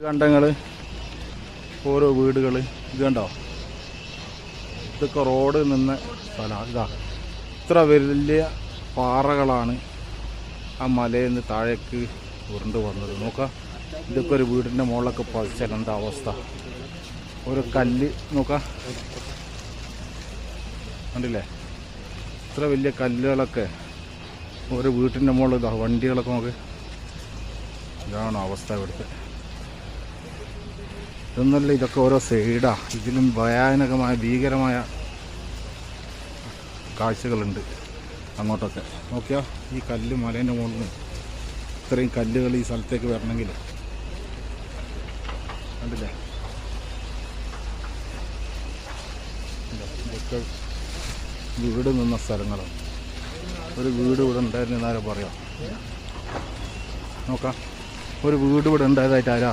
കണ്ടങ്ങൾ ഓരോ വീടുകൾ ഇത് കണ്ടോ, ഇതൊക്കെ റോഡ് നിന്ന് സ്ഥലമാണ്. ഇതാ ഇത്ര വലിയ പാറകളാണ് ആ മലയിൽ നിന്ന് താഴേക്ക് ഉരുണ്ട് വന്നത്. നോക്കാം, ഇതൊക്കെ ഒരു വീടിൻ്റെ മുകളിലൊക്കെ പതിച്ചാൽ എന്താ അവസ്ഥ. ഒരു കല്ല് നോക്കാം, കണ്ടില്ലേ, ഇത്ര വലിയ കല്ലുകളൊക്കെ ഒരു വീട്ടിൻ്റെ മുകളിൽ. ഇതാ വണ്ടികളൊക്കെ നോക്ക്, ഇതാണ് അവസ്ഥ ഇവിടുത്തെ. ഇതൊന്നല്ല, ഇതൊക്കെ ഓരോ സൈഡാ. ഇതിലും ഭയാനകമായ ഭീകരമായ കാഴ്ചകളുണ്ട് അങ്ങോട്ടൊക്കെ. നോക്കിയാൽ ഈ കല്ല് മലേൻ്റെ മുകളിൽ നിന്ന് ഇത്രയും കല്ലുകൾ ഈ സ്ഥലത്തേക്ക് വരണമെങ്കിൽ കണ്ടില്ലേ, ഇതൊക്കെ വീട് നിന്ന സ്ഥലങ്ങളാണ്. ഒരു വീട് ഇവിടെ ഉണ്ടായിരുന്നു എന്നാലും പറയാം. നോക്കാം, ഒരു വീട് ഇവിടെ ഉണ്ടായതായിട്ട് ആരും